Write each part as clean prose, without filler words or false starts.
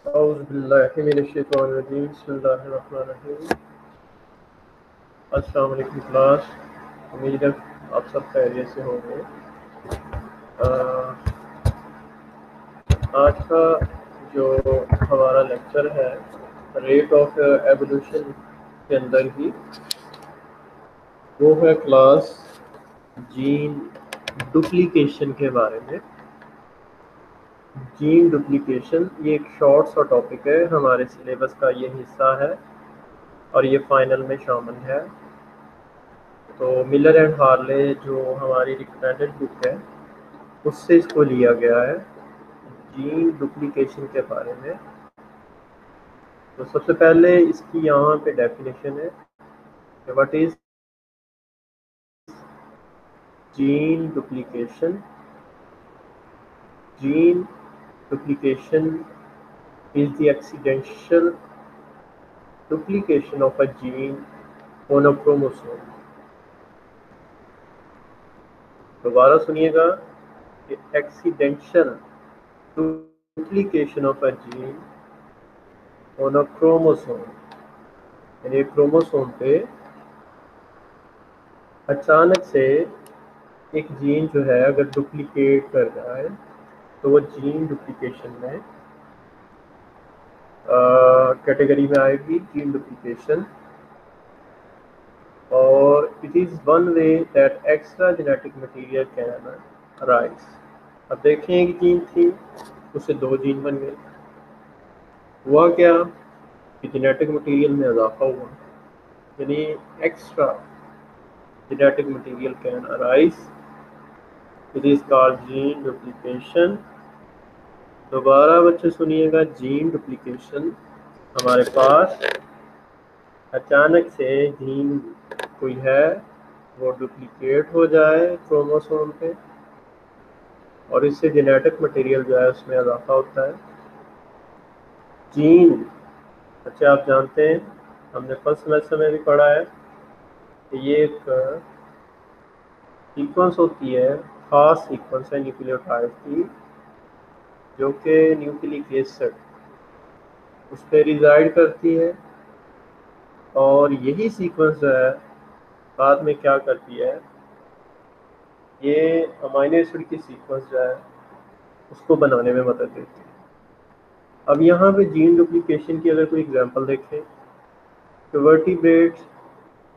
औज़ुबिल्लाहिमिनश्शैतानिर्रजीम बिस्मिल्लाहिर्रहमानिर्रहीम। अस्सलाम वालेकुम क्लास। उम्मीद है आप सब खैरियत से होंगे। आज का जो हमारा लेक्चर है रेट ऑफ एवोल्यूशन के अंदर ही वो है क्लास जीन डुप्लीकेशन के बारे में। जीन डुप्लीकेशन ये एक शॉर्ट सा टॉपिक है, हमारे सिलेबस का ये हिस्सा है और ये फाइनल में शामिल है। तो मिलर एंड हार्ले जो हमारी रिकमेंडेड बुक है उससे इसको लिया गया है जीन डुप्लीकेशन के बारे में। तो सबसे पहले इसकी यहाँ पे डेफिनेशन है कि what is gene duplication. Gene duplication is the accidental duplication of a gene on a chromosome। दोबारा सुनिएगा कि accidental duplication of a gene on a chromosome, यानी क्रोमोसोम पे अचानक से एक जीन जो है अगर डुप्लीकेट कर रहा है तो वो जीन डुप्लीकेशन में कैटेगरी में आएगी जीन डुप्लीकेशन। और it is one way that extra genetic material can arise. अब देखें एक जीन थी उससे दो जीन बन गए। हुआ क्या कि जेनेटिक मटेरियल में इजाफा हुआ, यानी extra genetic material can arise. It is called gene duplication. दोबारा बच्चे सुनिएगा, जीन डुप्लीकेशन हमारे पास अचानक से जीन कोई है वो डुप्लीकेट हो जाए क्रोमोसोम पे और इससे जेनेटिक मटेरियल जो है उसमें इजाफा होता है। जीन अच्छा आप जानते हैं, हमने फर्स्ट सेमेस्टर में भी पढ़ा है कि ये एक सीक्वेंस होती है, खास सीक्वेंस है न्यूक्लियोटाइड की, जो कि न्यूक्लिक एसिड उस पर रिजाइड करती है। और यही सीक्वेंस जो है बाद में क्या करती है, ये अमाइनो एसिड की सीक्वेंस जो है उसको बनाने में मदद देती है। अब यहाँ पे जीन डुप्लीकेशन की अगर कोई एग्जांपल देखें तो वर्टिब्रेट,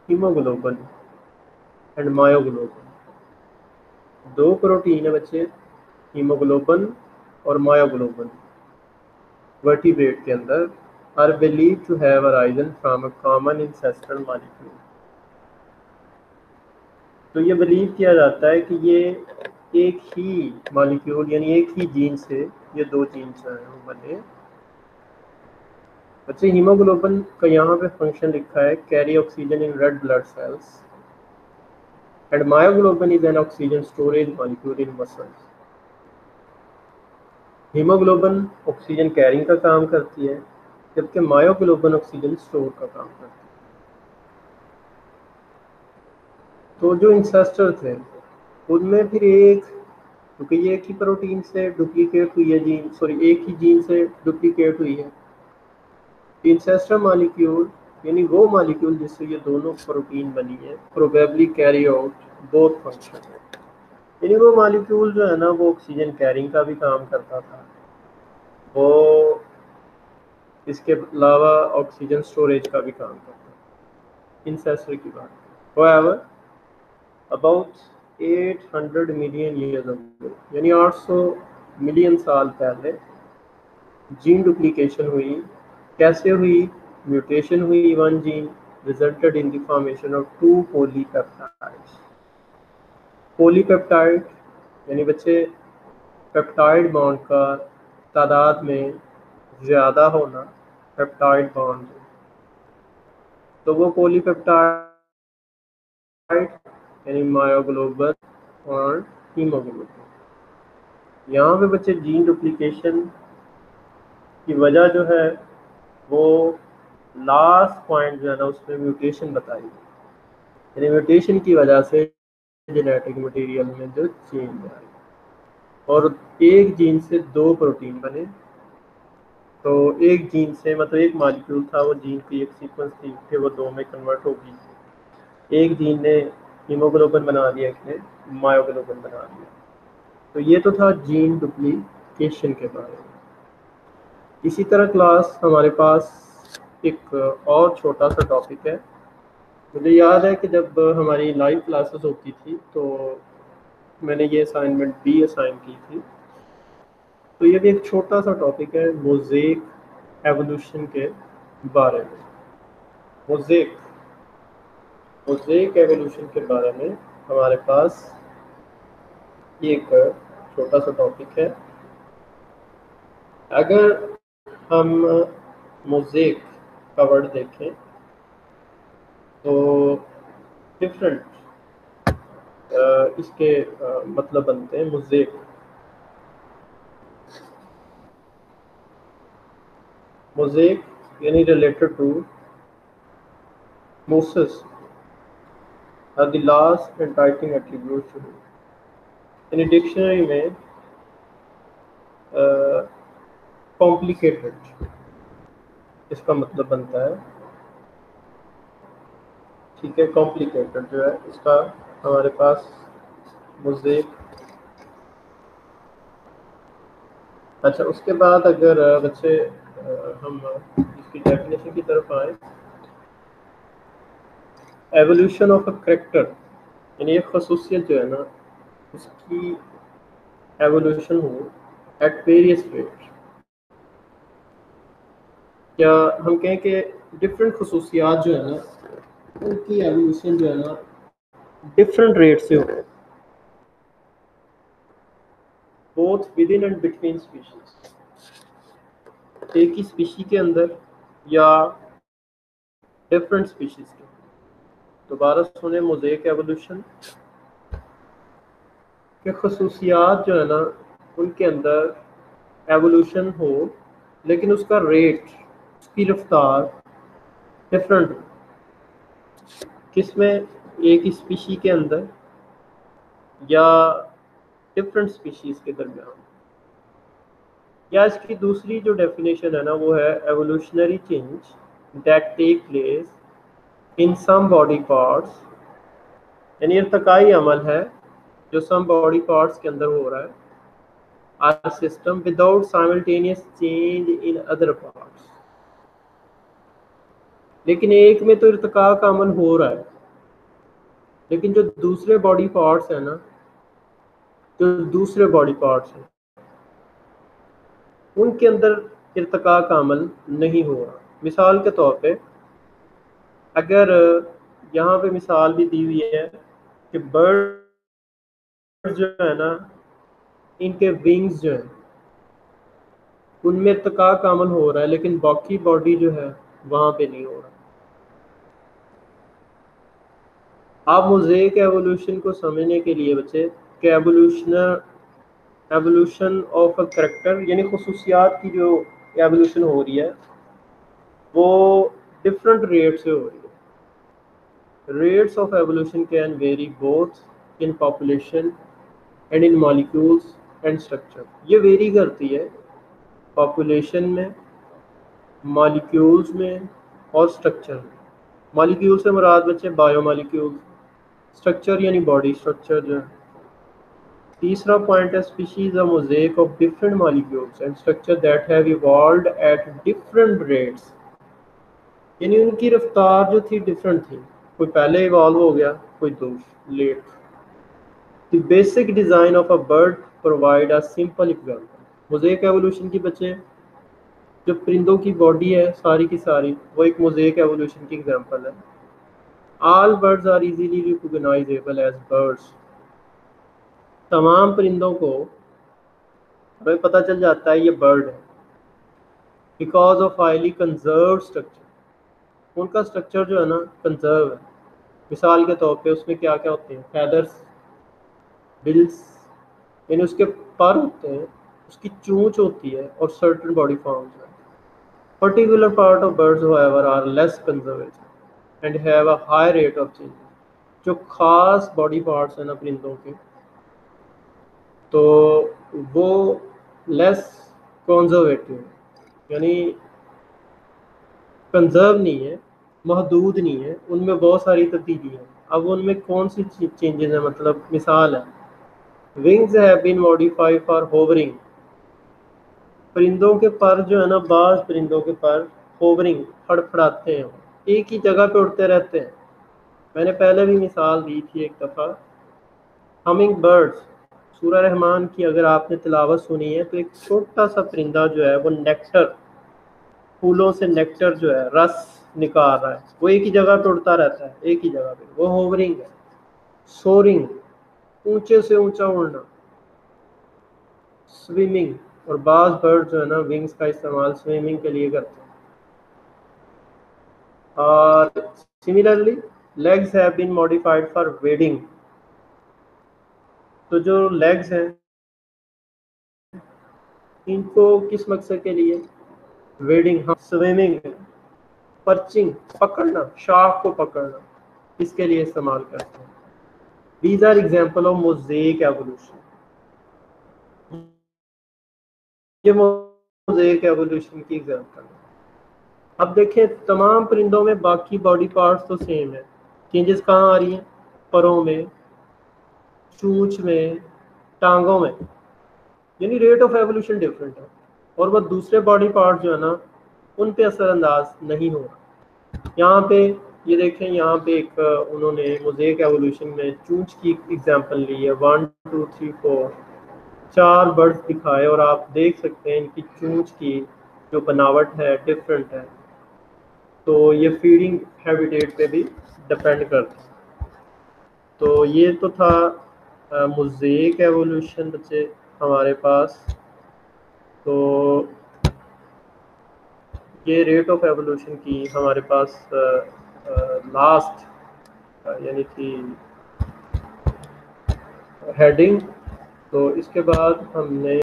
हीमोग्लोबिन एंड मायोग्लोबिन, दो प्रोटीन है बच्चे, हीमोग्लोबिन और मायोग्लोबिन वर्टिब्रेट के अंदर, are believe to have arisen from a common ancestral molecule. तो ये बिलीव किया जाता है कि ये एक ही मॉलिक्यूल यानी एक ही जीन से ये दो जीन जो हैं वो बने। बच्चे हीमोग्लोबिन का यहाँ पे फंक्शन लिखा है carry oxygen in red blood cells and myoglobin is an oxygen storage molecule in muscles. Haemoglobin oxygen carrying का काम करती है जबकि मायोग्लोबिन ऑक्सीजन स्टोर का काम करती है। तो जो इंसेस्टर थे उनमें फिर एक, क्योंकि ये एक ही प्रोटीन से डुप्लीकेट हुई है जीन, सॉरी एक ही जीन से डुप्लीकेट हुई है, इंसेस्टर मॉलिक्यूल यानी वो मॉलिक्यूल जिससे ये दोनों प्रोटीन बनी है probably carry out both function. यानी वो मॉलिक्यूल जो है ना वो ऑक्सीजन कैरिंग का भी काम करता था, वो इसके अलावा ऑक्सीजन स्टोरेज का भी काम करता है। इंसेस्टर की बात however about 800 million years ago, यानी 800 मिलियन साल पहले जीन डुप्लीकेशन हुई। कैसे हुई? म्यूटेशन हुई, one gene resulted in the formation of two polypeptides. Polypeptide यानी बच्चे पेप्टाइड बॉन्ड का तादाद में ज़्यादा होना, पेप्टाइड बॉन्ड। तो वो पॉलीपेप्टाइड यानी मायोग्लोबिन और हीमोग्लोबिन। यहाँ पे बच्चे जीन डुप्लीकेशन की वजह जो है वो लास्ट पॉइंट जो है ना उसमें म्यूटेशन बताई गई, यानी म्यूटेशन की वजह से जेनेटिक मटेरियल में जो चेंज आई और एक जीन से दो प्रोटीन बने। तो एक जीन से मतलब एक मॉलिक्यूल था, वो जीन की एक सीक्वेंस थी, फिर वो दो में कन्वर्ट होगी। एक जीन ने हीमोग्लोबिन बना दिया, एक ने मायोग्लोबिन बना दिया। तो ये तो था जीन डुप्लीकेशन के बारे में। इसी तरह क्लास हमारे पास एक और छोटा सा टॉपिक है। मुझे याद है कि जब हमारी लाइव क्लासेस होती थी तो मैंने ये असाइनमेंट भी असाइन की थी। तो ये भी एक छोटा सा टॉपिक है मोज़ेक एवोल्यूशन के बारे में। मोज़ेक मोज़ेक एवोल्यूशन के बारे में हमारे पास ये एक छोटा सा टॉपिक है। अगर हम मोज़ेक का वर्ड देखें तो डिफरेंट इसके मतलब बनते हैं। मोज़ेक मोज़ेक यानी related to Moses are the last entitled attributes to him. यानी डिक्शनरी में कॉम्प्लिकेटेड इसका मतलब बनता है। ठीक है, कॉम्प्लिकेटेड जो है इसका हमारे पास मोज़ेक। अच्छा, उसके बाद अगर बच्चे हम इसकी डेफिनेशन की तरफ आए, एवोल्यूशन ऑफ अ करेक्टर यानी एक खसूसियत जो है ना उसकी एवोल्यूशन हो एट वेरियस रेट, या हम कहें कि डिफरेंट खसूसियात जो है ना उनकी एवोल्यूशन जो है ना डिफरेंट रेट से हो, both with in and between species, एक ही स्पीशी के अंदर या डिफरेंट स्पीशीज के। दोबारा सुने, मोज़ेक एवोल्यूशन के खसूसियात जो है ना उनके अंदर एवोल्यूशन हो, लेकिन उसका रेट, उसकी रफ्तार डिफरेंट हो। किसमें? एक ही स्पीशी के अंदर या डिफरेंट स्पीशीज के दरमियान। या इसकी दूसरी जो डेफिनेशन है ना वो है evolutionary change that take place in some body parts, यानी इर्तकाई अमल है जो सम बॉडी पार्ट्स के अंदर हो रहा है, or system without simultaneous change in other parts. लेकिन एक में तो इर्तका का अमल हो रहा है, लेकिन जो दूसरे बॉडी पार्ट्स है ना, जो दूसरे बॉडी पार्ट्स हैं उनके अंदर इर्तका का अमल नहीं हो रहा। मिसाल के तौर पे अगर यहाँ पे मिसाल भी दी हुई है कि बर्ड जो है ना इनके विंग्स जो है उनमें इर्तका का अमल हो रहा है, लेकिन बाकी बॉडी जो है वहाँ पे नहीं हो रहा। आप मोज़ेक एवोल्यूशन को समझने के लिए बच्चे कि एवोल्यूशन ऑफ अ करेक्टर यानी खसूसियात की जो एवोल्यूशन हो रही है वो डिफरेंट रेट से हो रही है। Rates of evolution can very both in population and in molecules and structure. ये वेरी करती है पॉपुलेशन में, मॉलिक्यूल्स में और स्ट्रक्चर में। मॉलिक्यूल से मुराद बच्चे बायोमॉलिक्यूल्स, स्ट्रक्चर यानी बॉडी स्ट्रक्चर जो है। तीसरा पॉइंट है species a mosaic of different molecules and structure that have evolved at different rates, यानी उनकी रफ्तार जो थी डिफरेंट थी, कोई पहले इवॉल्व हो गया, कोई दूसरा लेट। The basic design of a bird provide a simple example. Mosaic evolution की बच्चे जो परिंदों की बॉडी है सारी की सारी वो एक मोज़ेक एवोल्यूशन की एग्जांपल है। All birds are easily recognisable as birds. तमाम परिंदों को हमें पता चल जाता है ये बर्ड है, because of highly conserve structure. उनका स्ट्रक्चर जो है ना कंजर्व है। मिसाल के तौर पे उसमें क्या क्या होते हैं? फैदर्स, बिल्स यानी उसके पर होते हैं, उसकी चोंच होती है और सर्टेन बॉडी फॉर्म्स हैं। Particular part of birds however are less conservative and have a high rate of change. जो खास बॉडी पार्ट्स हैं ना परिंदों के, तो वो लेस कंजर्वेटिव है, यानी कंजर्व नहीं है, महदूद नहीं है, उनमें बहुत सारी तब्दीली है। अब उनमें कौन सी चेंजेस है, मतलब मिसाल है, wings have been modified for hovering. परिंदों के पर जो है ना, बाज परिंदों के पर होवरिंग, फड़फड़ाते हैं, एक ही जगह पे उड़ते रहते हैं। मैंने पहले भी मिसाल दी थी एक दफ़ा, हमिंग बर्ड्स। सूरह रहमान की अगर आपने तिलावत सुनी है तो एक छोटा सा परिंदा जो है वो नेक्टर, फूलों से नेक्टर जो है रस निकाल रहा है, वो एक ही जगह पे उड़ता रहता है, एक ही जगह पे, वो होवरिंग है। सोरिंग, ऊंचे से ऊंचा उड़ना। स्विमिंग, और बाज बर्ड जो है ना विंग्स का इस्तेमाल स्विमिंग के लिए करते हैं। और similarly legs have been modified for wading. तो जो लेग्स हैं इनको किस मकसद के लिए, वेडिंग, हाँ, स्विमिंग, पर्चिंग, पकड़ना, शार्क को पकड़ना, इसके लिए इस्तेमाल करते हैं। These are example of mosaic evolution. ये मोज़ेक एवोल्यूशन की एग्जाम्पल है। अब देखें, तमाम परिंदों में बाकी बॉडी पार्ट्स तो सेम है, चेंजेस कहाँ आ रही हैं, परों में, चूंच में, टांगों में, यानी रेट ऑफ एवोल्यूशन डिफरेंट है। और वह दूसरे बॉडी पार्ट जो है ना उन पे असरअंदाज नहीं हो रहा। यहाँ पे ये देखें, यहाँ पे एक उन्होंने मोज़ेक एवोल्यूशन में चूंच की एग्जांपल ली है, 1 2 3 4 4 बर्ड्स दिखाए, और आप देख सकते हैं इनकी चूंच की जो बनावट है डिफरेंट है। तो ये फीडिंग हैबिटेट पे भी डिपेंड करता है। तो ये तो था मोज़ेक एवोल्यूशन बच्चे हमारे पास। तो ये रेट ऑफ एवोल्यूशन की हमारे पास लास्ट यानी कि हेडिंग। तो इसके बाद हमने